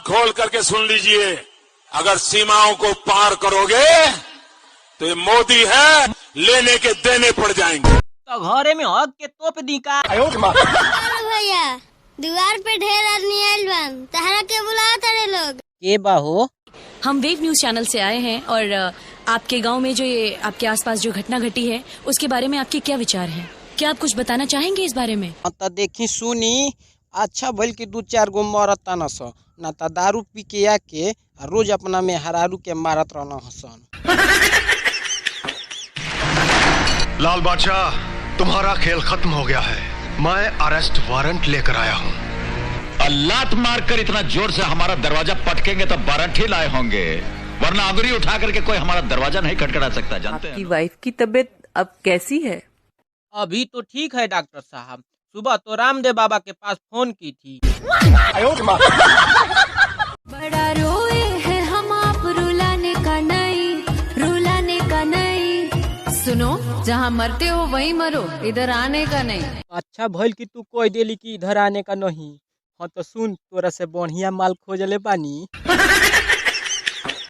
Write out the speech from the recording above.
खोल करके सुन लीजिए, अगर सीमाओं को पार करोगे तो ये मोदी है, लेने के देने पड़ जाएंगे। तो घरे में हक के तोप दी का। भैया दीवार पे ढेर आदमी आयल बन, तहरा के बुलाओ तारे लोग। के बाहो? हम वेव न्यूज चैनल से आए हैं और आपके गांव में जो ये आपके आसपास जो घटना घटी है उसके बारे में आपके क्या विचार हैं? क्या आप कुछ बताना चाहेंगे इस बारे में? तो देखी सुनी, अच्छा भल के 2-4 गो मरता न स, ना तो दारू पी के आके रोज अपना में हरारू के मारत रहना हसन। लाल बादशाह, तुम्हारा खेल खत्म हो गया है। मैं अरेस्ट वारंट लेकर आया हूँ। लात मार कर इतना जोर से हमारा दरवाजा पटकेंगे तो वारंट ही लाए होंगे, वरना अंगुली उठा करके कोई हमारा दरवाजा नहीं खटखटा सकता। जानते हैं? आपकी वाइफ की तबीयत अब कैसी है? अभी तो ठीक है डॉक्टर साहब, सुबह तो रामदेव बाबा के पास फोन की थी। बड़ा रोए हैं हम आप, रुलाने का नहीं। सुनो, जहाँ मरते हो वहीं मरो, इधर आने का नहीं। अच्छा भल की तू कोई देली कि इधर आने का नहीं। हाँ तो सुन, तोरा से बढ़िया माल खोजले बानी।